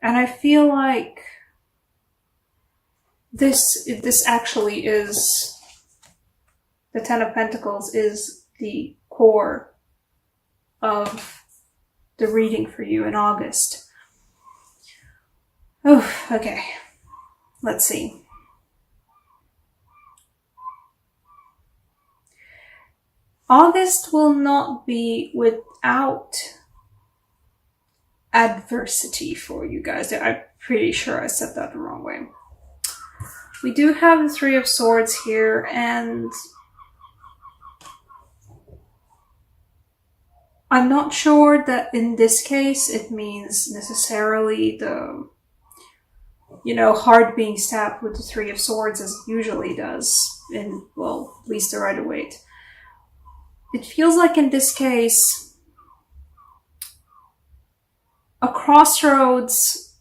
And I feel like this actually is, the Ten of Pentacles is the core of the reading for you in August. Oh, okay. Let's see. August will not be without adversity for you guys. I'm pretty sure I said that the wrong way. We do have the Three of Swords here, and I'm not sure that in this case it means necessarily the, heart being stabbed with the Three of Swords as it usually does in, well, at least the Rider-Waite. It feels like in this case, a crossroads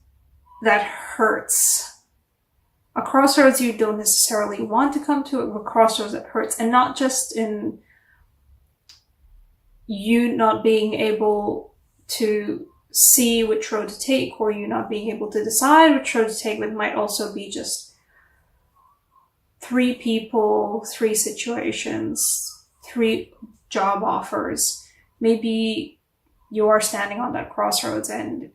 that hurts. A crossroads you don't necessarily want to come to, a crossroads that hurts. And not just in you not being able to see which road to take, or you not being able to decide which road to take, but it might also be just 3 people, 3 situations, 3 job offers. Maybe you are standing on that crossroads and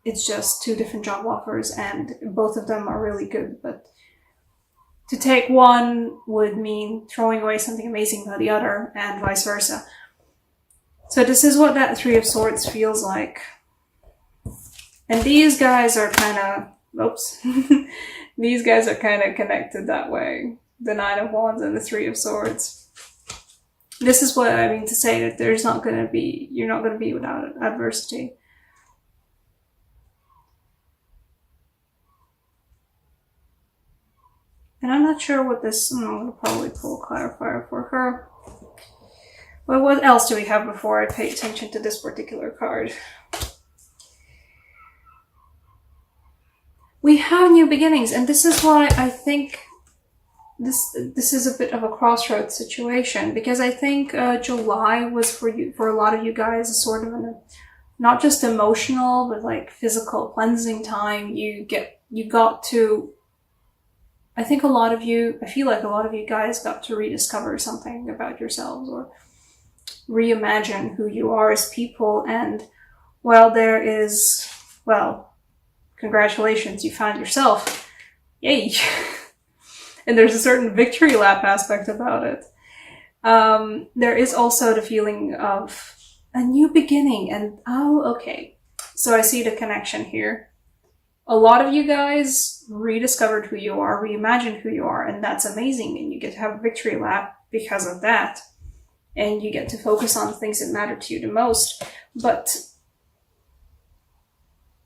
it's just 2 different job offers and both of them are really good, but to take one would mean throwing away something amazing about the other, and vice versa. So this is what that Three of Swords feels like. And these guys are kind of, these guys are kind of connected that way. The Nine of Wands and the Three of Swords. This is what I mean to say, that you're not going to be without adversity. And I'm not sure what this, I'm going to probably pull a clarifier for her. Well, what else do we have before I pay attention to this particular card? We have new beginnings, and this is why I think this is a bit of a crossroads situation, because I think July was for a lot of you guys a sort of not just emotional but like physical cleansing time. You got to, I feel like a lot of you guys got to rediscover something about yourselves, or reimagine who you are as people. And congratulations, you found yourself. Yay. And there's a certain victory lap aspect about it. There is also the feeling of a new beginning, and okay. So I see the connection here. A lot of you guys rediscovered who you are, reimagined who you are, and that's amazing, and you get to have a victory lap because of that. And you get to focus on things that matter to you the most. But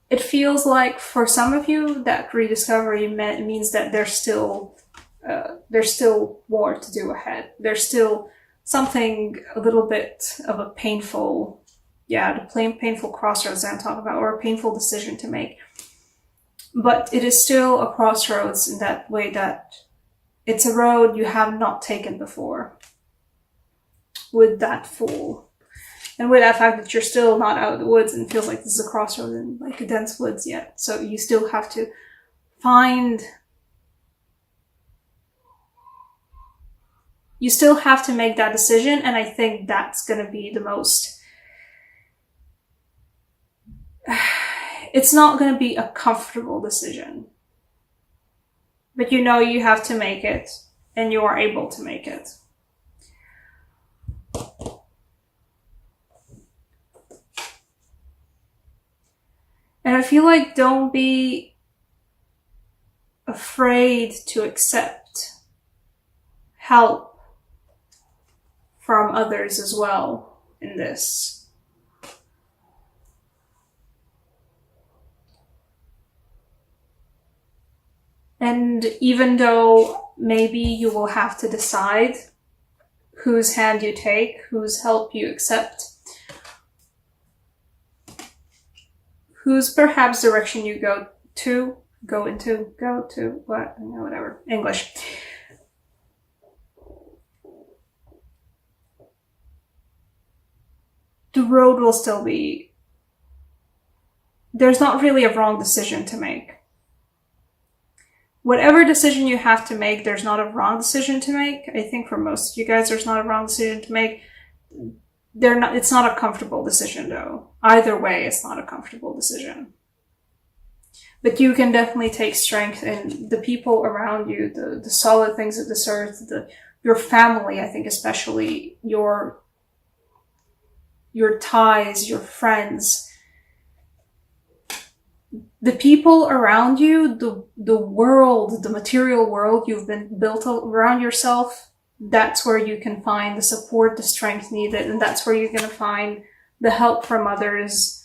it feels like for some of you that rediscovery means that there's still more to do ahead. There's still something a little bit of a painful crossroads that I'm talking about, or a painful decision to make. But it is still a crossroads in that way that it's a road you have not taken before. With that Fool. And with that fact that you're still not out of the woods, and it feels like this is a crossroads in like a dense woods yet. So you still have to make that decision, and I think that's going to be the most, it's not going to be a comfortable decision. But you have to make it, and you are able to make it. And I feel like don't be afraid to accept help from others as well in this. And even though maybe you will have to decide whose hand you take, whose help you accept, whose perhaps direction you go to, whatever, English. The road will still be there's not really a wrong decision to make. Whatever decision you have to make, there's not a wrong decision to make. I think for most of you guys, there's not a wrong decision to make. It's not a comfortable decision though. Either way, it's not a comfortable decision. But you can definitely take strength in the people around you, the solid things of this earth, your family, I think especially, your ties, your friends, the people around you, the world, the material world you've been built around yourself. That's where you can find the support, the strength needed, and that's where you're going to find the help from others.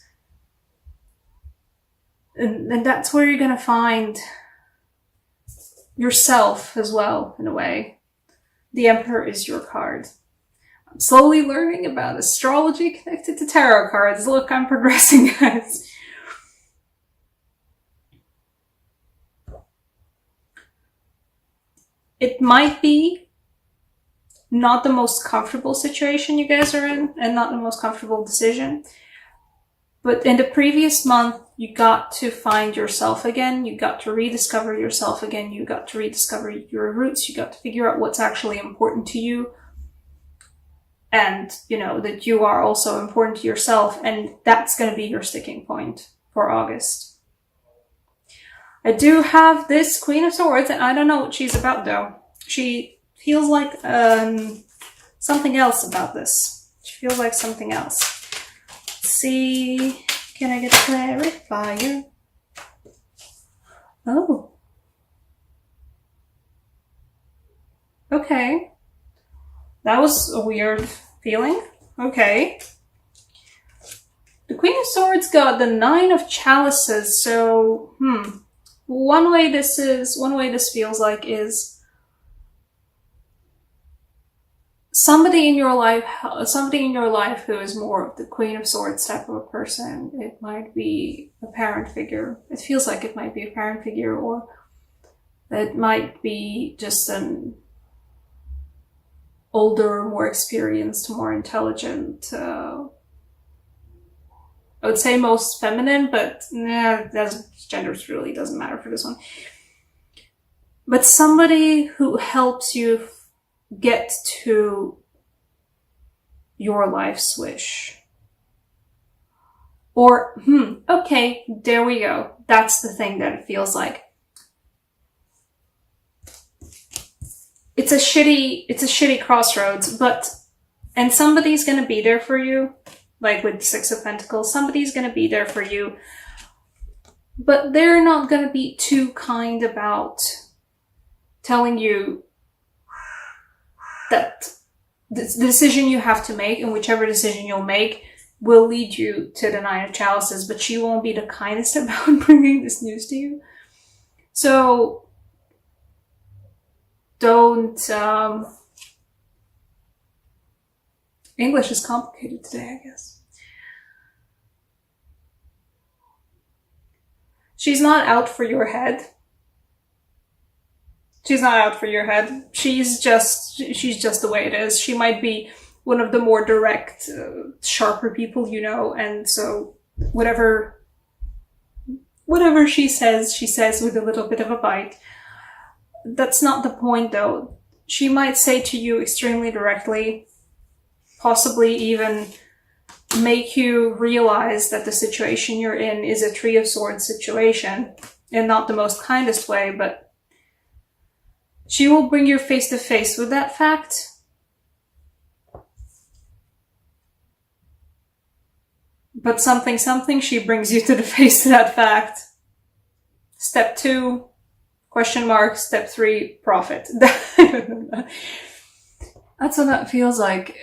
And that's where you're going to find yourself as well, in a way. The Emperor is your card. I'm slowly learning about astrology connected to tarot cards. Look, I'm progressing, guys. It might be not the most comfortable situation you guys are in, and not the most comfortable decision. But in the previous month, you got to find yourself again. You got to rediscover yourself again. You got to rediscover your roots. You got to figure out what's actually important to you. And, you know, that you are also important to yourself. And that's going to be your sticking point for August. I do have this Queen of Swords, and I don't know what she's about though. She feels like something else about this. She feels like something else. Let's see, can I get a clarifier? Oh. Okay. That was a weird feeling. Okay. The Queen of Swords got the Nine of Chalices, so, One way this feels like is somebody in your life who is more of the Queen of Swords type of a person. It might be a parent figure. It feels like it might be a parent figure, or it might be just an older, more experienced, more intelligent, I would say most feminine, but gender really doesn't matter for this one. But somebody who helps you get to your life's wish. Or, okay, there we go. That's the thing that it feels like. It's a shitty crossroads, and somebody's gonna be there for you. Like with Six of Pentacles, somebody's going to be there for you, but they're not going to be too kind about telling you that the decision you have to make, and whichever decision you'll make, will lead you to the Nine of Chalices, but she won't be the kindest about bringing this news to you. So don't... English is complicated today, I guess. She's not out for your head. She's not out for your head. She's just the way it is. She might be one of the more direct, sharper people you know, and so whatever she says with a little bit of a bite. That's not the point, though. She might say to you extremely directly, possibly even make you realize that the situation you're in is a Three of Swords situation, and not the most kindest way, but she will bring you face to face with that fact. But something, she brings you to the face of that fact. Step 2, question mark. Step 3, profit. That's what that feels like.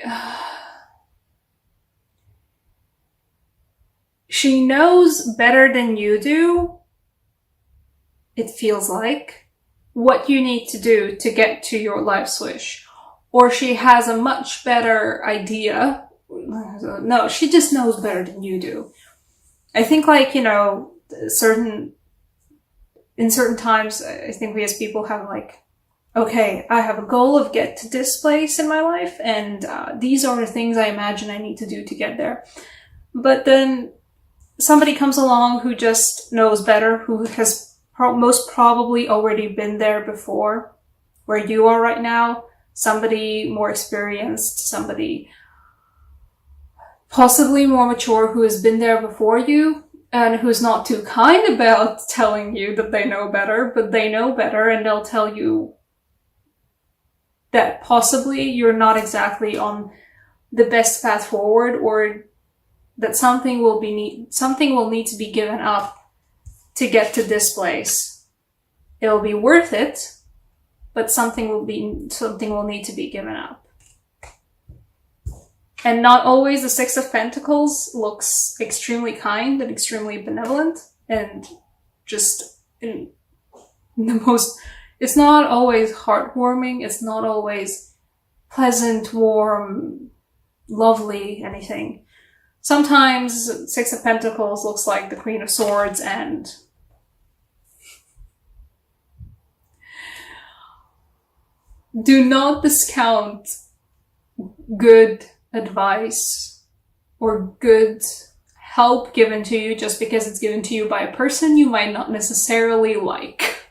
She knows better than you do, it feels like, what you need to do to get to your life's wish. Or she has a much better idea. No, she just knows better than you do. I think, like, you know, in certain times, I think we as people have like, okay, I have a goal of get to this place in my life, and these are the things I imagine I need to do to get there. But then somebody comes along who just knows better, who has most probably already been there before, where you are right now. Somebody more experienced, somebody possibly more mature who has been there before you, and who's not too kind about telling you that they know better, but they know better, and they'll tell you that possibly you're not exactly on the best path forward, or that something will need to be given up to get to this place. It'll be worth it, but something will need to be given up. And not always the Six of Pentacles looks extremely kind and extremely benevolent and just in the most, it's not always heartwarming, it's not always pleasant, warm, lovely, anything. Sometimes Six of Pentacles looks like the Queen of Swords, and do not discount good advice or good help given to you just because it's given to you by a person you might not necessarily like.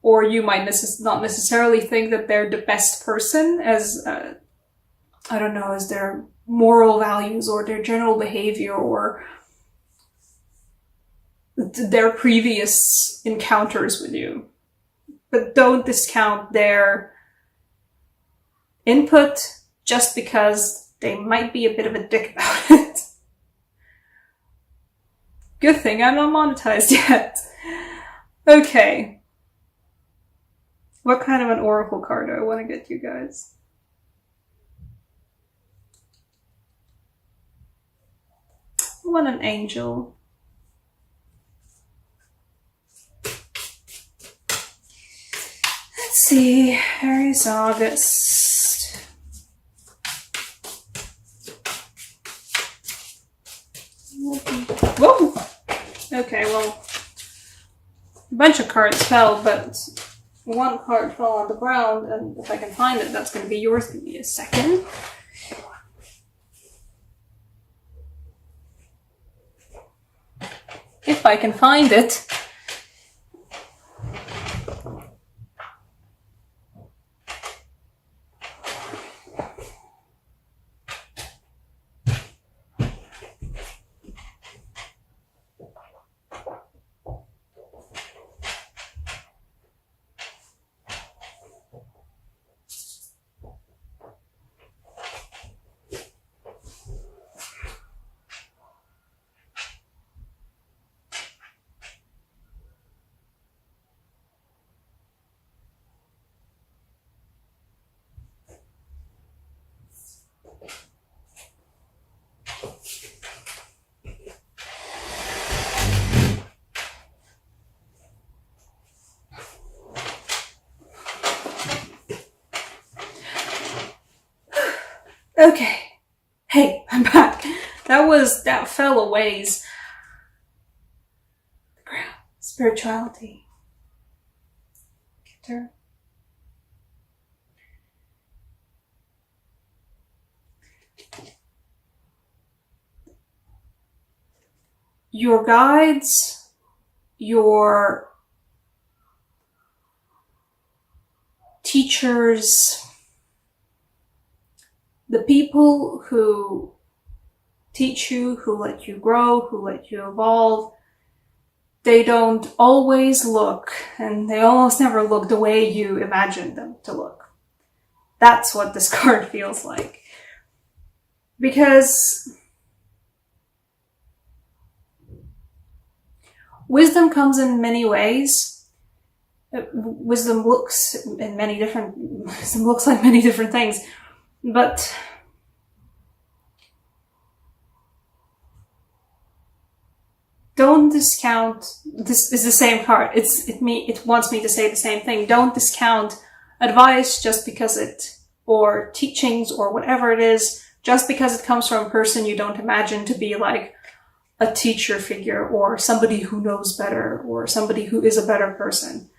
Or you might not necessarily think that they're the best person as, as their moral values or their general behavior or their previous encounters with you. But don't discount their input just because they might be a bit of a dick about it. Good thing I'm not monetized yet. Okay. What kind of an oracle card do I want to get you guys? I want an angel. Let's see. Aries, August. Whoa! Okay, well, a bunch of cards fell, but one card fell on the ground, and if I can find it, that's going to be yours. Give me a second. If I can find it. Okay. Hey, I'm back. That fell a ways. The ground. Spirituality. Get her. Your guides, your teachers, the people who teach you, who let you grow, who let you evolve, they don't always look, and they almost never look the way you imagined them to look. That's what this card feels like. Because wisdom comes in many ways. Wisdom looks like many different things. But don't discount, this is the same card. It wants me to say the same thing. Don't discount advice just because or teachings or whatever it is, just because it comes from a person you don't imagine to be like a teacher figure or somebody who knows better or somebody who is a better person.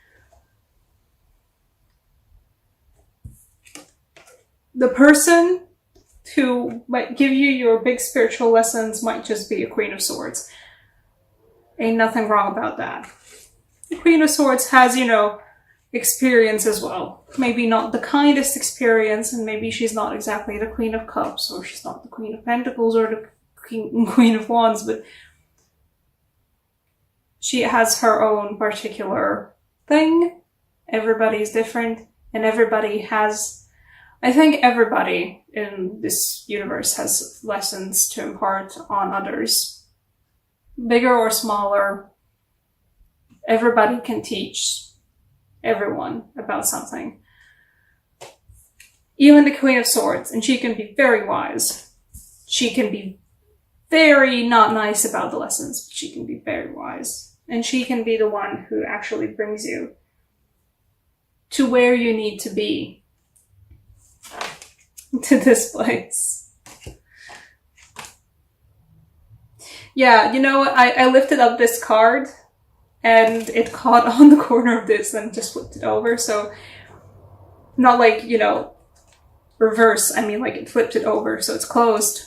The person who might give you your big spiritual lessons might just be a Queen of Swords. Ain't nothing wrong about that. The Queen of Swords has, experience as well. Maybe not the kindest experience, and maybe she's not exactly the Queen of Cups, or she's not the Queen of Pentacles, or the Queen of Wands, but she has her own particular thing. Everybody's different, and everybody has... I think everybody in this universe has lessons to impart on others. Bigger or smaller, everybody can teach everyone about something. Even the Queen of Swords, and she can be very wise. She can be very not nice about the lessons, but she can be very wise. And she can be the one who actually brings you to where you need to be. To this place. Yeah, I lifted up this card and it caught on the corner of this and just flipped it over. So not like, reverse. I mean, like it flipped it over, so it's closed.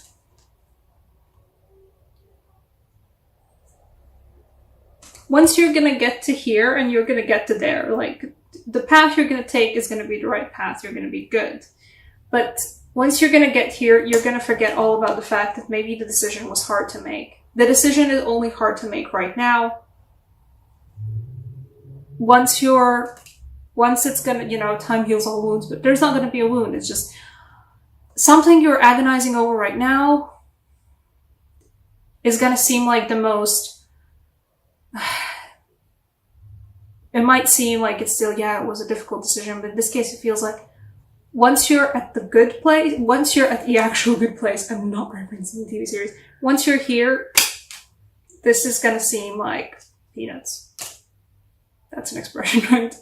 Once you're gonna get to here and you're gonna get to there, like the path you're gonna take is gonna be the right path. You're gonna be good. But once you're gonna get here, you're gonna forget all about the fact that maybe the decision was hard to make. The decision is only hard to make right now. Once it's gonna, time heals all wounds, but there's not gonna be a wound. It's just something you're agonizing over right now is gonna seem like the most... It might seem like it's still, it was a difficult decision, but in this case it feels like once you're at the good place, once you're at the actual good place, I'm not referencing the TV series, once you're here, this is gonna seem like peanuts. That's an expression, right?